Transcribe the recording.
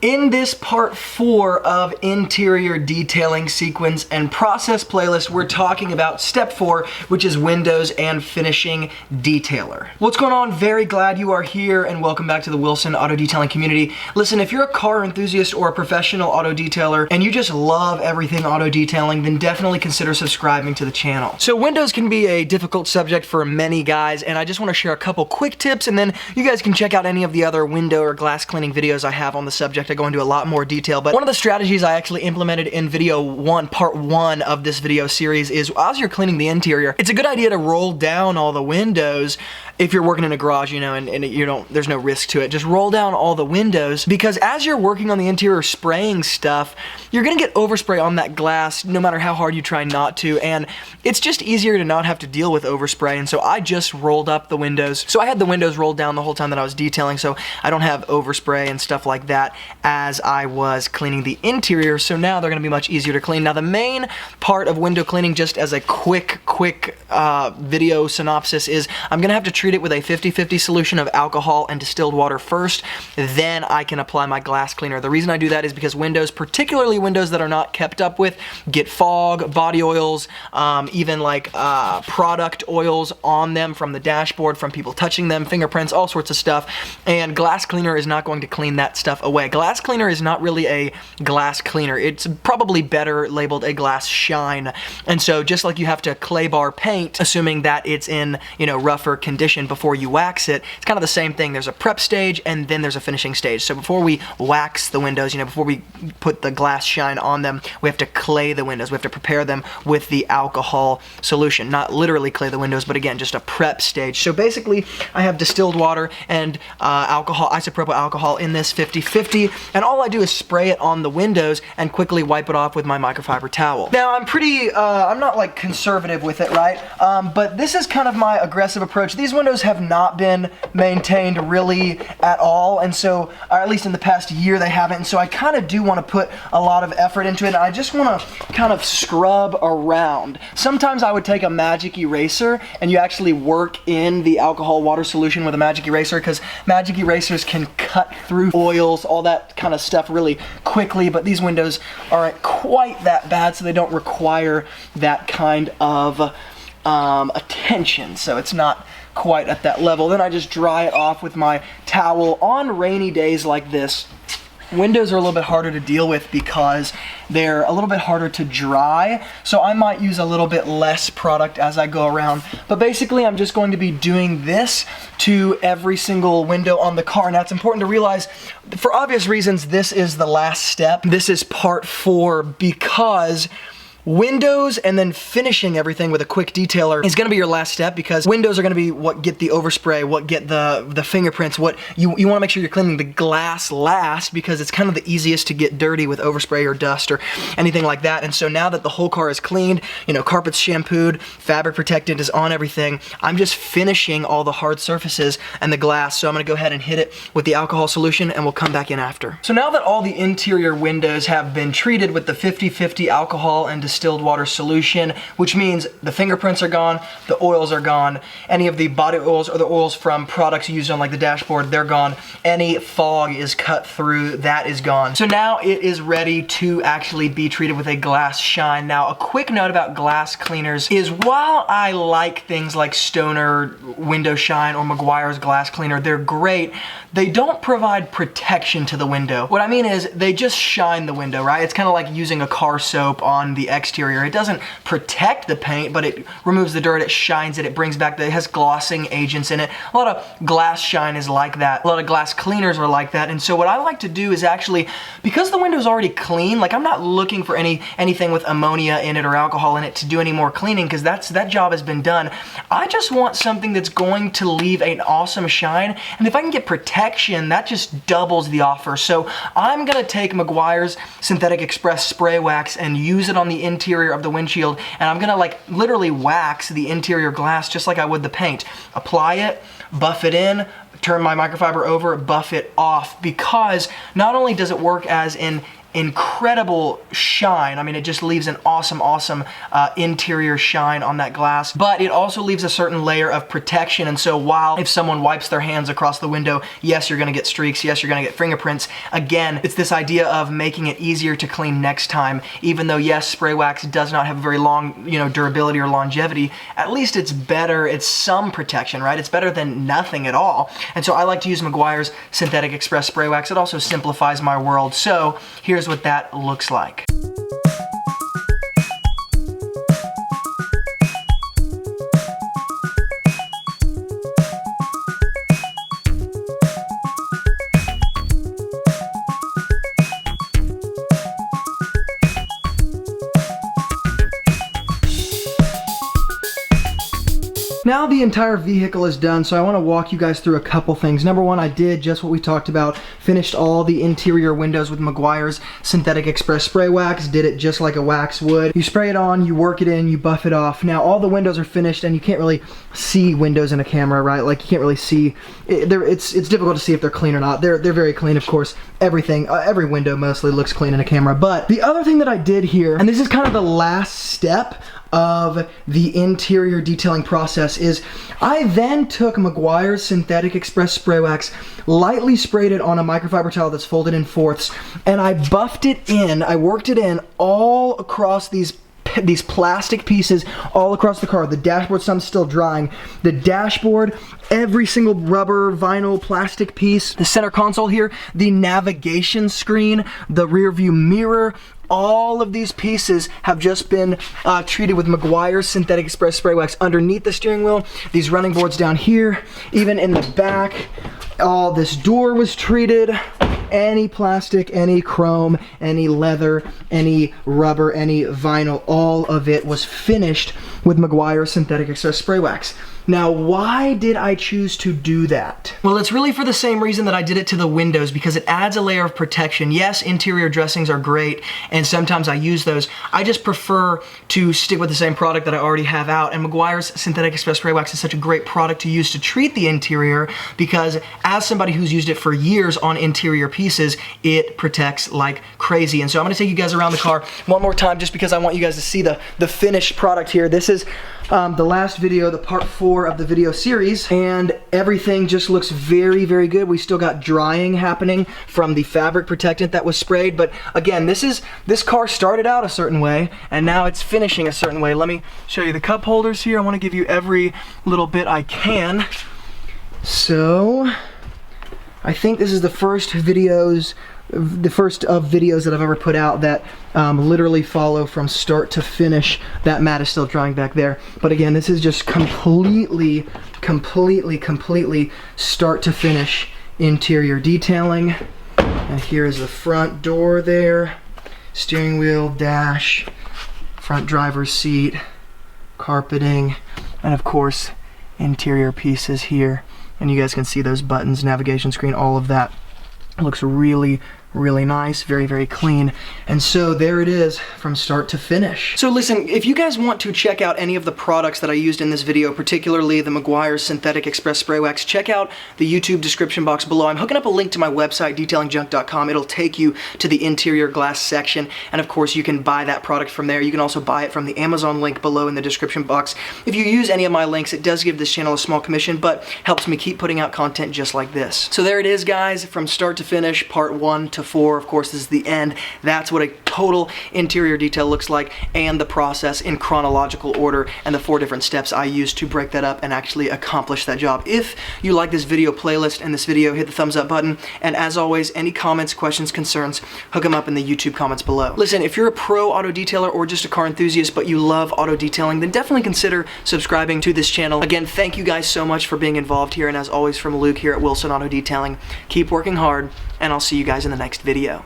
In this part 4 of interior detailing sequence and process playlist, we're talking about step 4, which is windows and finishing detailer. What's going on? Very glad you are here and welcome back to the Wilson Auto Detailing community. Listen, if you're a car enthusiast or a professional auto detailer and you just love everything auto detailing, then definitely consider subscribing to the channel. So windows can be a difficult subject for many guys, and I just want to share a couple quick tips, and then you guys can check out any of the other window or glass cleaning videos I have on the subject. I go into a lot more detail, but one of the strategies I actually implemented in part 1 of this video series is, as you're cleaning the interior, it's a good idea to roll down all the windows. If you're working in a garage, you know, and there's no risk to it, just roll down all the windows, because as you're working on the interior spraying stuff, you're gonna get overspray on that glass no matter how hard you try not to, and it's just easier to not have to deal with overspray. And so I just rolled up the windows. So I had the windows rolled down the whole time that I was detailing, so I don't have overspray and stuff like that as I was cleaning the interior. So now they're gonna be much easier to clean. Now the main part of window cleaning, just as a quick video synopsis, is I'm gonna have to treat it with a 50-50 solution of alcohol and distilled water first, then I can apply my glass cleaner. The reason I do that is because windows, particularly windows that are not kept up with, get fog, body oils, even like product oils on them from the dashboard, from people touching them, fingerprints, all sorts of stuff, and glass cleaner is not going to clean that stuff away. Glass cleaner is not really a glass cleaner. It's probably better labeled a glass shine. And so just like you have to clay bar paint, assuming that it's in, you know, rougher condition before you wax it, it's kind of the same thing. There's a prep stage and then there's a finishing stage. So before we wax the windows, you know, before we put the glass shine on them, we have to clay the windows. We have to prepare them with the alcohol solution. Not literally clay the windows, but again, just a prep stage. So basically, I have distilled water and alcohol, isopropyl alcohol in this 50-50, and all I do is spray it on the windows and quickly wipe it off with my microfiber towel. Now, I'm not like conservative with it, right? But this is kind of my aggressive approach. These windows have not been maintained really at all, and so, or at least in the past year they haven't, and so I kind of do want to put a lot of effort into it, and I just want to kind of scrub around. Sometimes I would take a magic eraser, and you actually work in the alcohol water solution with a magic eraser, because magic erasers can cut through oils, all that kind of stuff really quickly, but these windows aren't quite that bad, so they don't require that kind of attention, so it's not quite at that level. Then I just dry it off with my towel. On rainy days like this, windows are a little bit harder to deal with because they're a little bit harder to dry, so I might use a little bit less product as I go around. But basically, I'm just going to be doing this to every single window on the car. Now, it's important to realize, for obvious reasons, this is the last step. This is part 4, because windows and then finishing everything with a quick detailer is going to be your last step, because windows are going to be what get the overspray, what get the fingerprints, what you want to make sure you're cleaning the glass last, because it's kind of the easiest to get dirty with overspray or dust or anything like that. And so now that the whole car is cleaned, you know, carpet's shampooed, fabric protectant is on everything, I'm just finishing all the hard surfaces and the glass. So I'm going to go ahead and hit it with the alcohol solution, and we'll come back in after. So now that all the interior windows have been treated with the 50-50 alcohol and distilled water solution, which means the fingerprints are gone, the oils are gone, any of the body oils or the oils from products used on like the dashboard, they're gone. Any fog is cut through, that is gone. So now it is ready to actually be treated with a glass shine. Now, a quick note about glass cleaners is, while I like things like Stoner Window Shine or Meguiar's glass cleaner, they're great, they don't provide protection to the window. What I mean is, they just shine the window, right? It's kind of like using a car soap on the exterior. It doesn't protect the paint, but it removes the dirt, it shines it, it brings back it has glossing agents in it. A lot of glass shine is like that. A lot of glass cleaners are like that. And so what I like to do is actually, because the window's already clean, like I'm not looking for anything with ammonia in it or alcohol in it to do any more cleaning, because that job has been done. I just want something that's going to leave an awesome shine, and if I can get protection, that just doubles the offer. So I'm gonna take Meguiar's Synthetic Express Spray Wax and use it on the interior of the windshield, and I'm gonna like literally wax the interior glass just like I would the paint. Apply it, buff it in, turn my microfiber over, buff it off, because not only does it work as an incredible shine. I mean, it just leaves an awesome interior shine on that glass, but it also leaves a certain layer of protection. And so while if someone wipes their hands across the window, yes, you're gonna get streaks, yes, you're gonna get fingerprints. Again, it's this idea of making it easier to clean next time. Even though, yes, spray wax does not have very long, durability or longevity, at least it's better, it's some protection, right? It's better than nothing at all. And so I like to use Meguiar's Synthetic Express Spray Wax. It also simplifies my world. So here's what that looks like. Now the entire vehicle is done, so I want to walk you guys through a couple things. Number one, I did just what we talked about, finished all the interior windows with Meguiar's Synthetic Express Spray Wax, did it just like a wax would. You spray it on, you work it in, you buff it off. Now all the windows are finished, and you can't really see windows in a camera, right? Like you can't really see, it's difficult to see if they're clean or not. They're very clean, of course. Everything, every window mostly looks clean in a camera. But the other thing that I did here, and this is kind of the last step of the interior detailing process, is I then took Meguiar's Synthetic Express Spray Wax, lightly sprayed it on a microfiber towel that's folded in fourths, and I buffed it in, I worked it in all across these plastic pieces all across the car. The dashboard, some still drying. The dashboard, every single rubber, vinyl, plastic piece, the center console here, the navigation screen, the rear view mirror, all of these pieces have just been treated with Meguiar's Synthetic Express Spray Wax underneath the steering wheel. These running boards down here, even in the back, all this door was treated. Any plastic, any chrome, any leather, any rubber, any vinyl, all of it was finished with Meguiar's Synthetic Express Spray Wax. Now, why did I choose to do that? Well, it's really for the same reason that I did it to the windows, because it adds a layer of protection. Yes, interior dressings are great, and sometimes I use those. I just prefer to stick with the same product that I already have out, and Meguiar's Synthetic Express Spray Wax is such a great product to use to treat the interior, because as somebody who's used it for years on interior pieces, it protects like crazy. And so I'm gonna take you guys around the car one more time, just because I want you guys to see the finished product here. This is the last video, the part 4 of the video series, and everything just looks very, very good. We still got drying happening from the fabric protectant that was sprayed, but again, this car started out a certain way, and now it's finishing a certain way. Let me show you the cup holders here. I want to give you every little bit I can. So, I think this is the first of videos that I've ever put out that literally follow from start to finish. That mat is still drying back there. But again, this is just completely start to finish interior detailing. And here is the front door there, steering wheel, dash, front driver's seat, carpeting, and of course, interior pieces here. And you guys can see those buttons, navigation screen, all of that. It looks really, really nice, very, very clean. And so there it is from start to finish. So listen, if you guys want to check out any of the products that I used in this video, particularly the Meguiar's Synthetic Express Spray Wax, check out the YouTube description box below. I'm hooking up a link to my website, detailingjunk.com. It'll take you to the interior glass section, and of course you can buy that product from there. You can also buy it from the Amazon link below in the description box. If you use any of my links, it does give this channel a small commission, but helps me keep putting out content just like this. So there it is, guys, from start to finish, part 1 to 4. Of course, this is the end. That's what a total interior detail looks like, and the process in chronological order, and the 4 different steps I used to break that up and actually accomplish that job. If you like this video playlist and this video, hit the thumbs up button, and as always, any comments, questions, concerns, hook them up in the YouTube comments below. Listen, if you're a pro auto detailer or just a car enthusiast but you love auto detailing, then definitely consider subscribing to this channel. Again, thank you guys so much for being involved here, and as always, from Luke here at Wilson Auto Detailing, keep working hard, and I'll see you guys in the next video.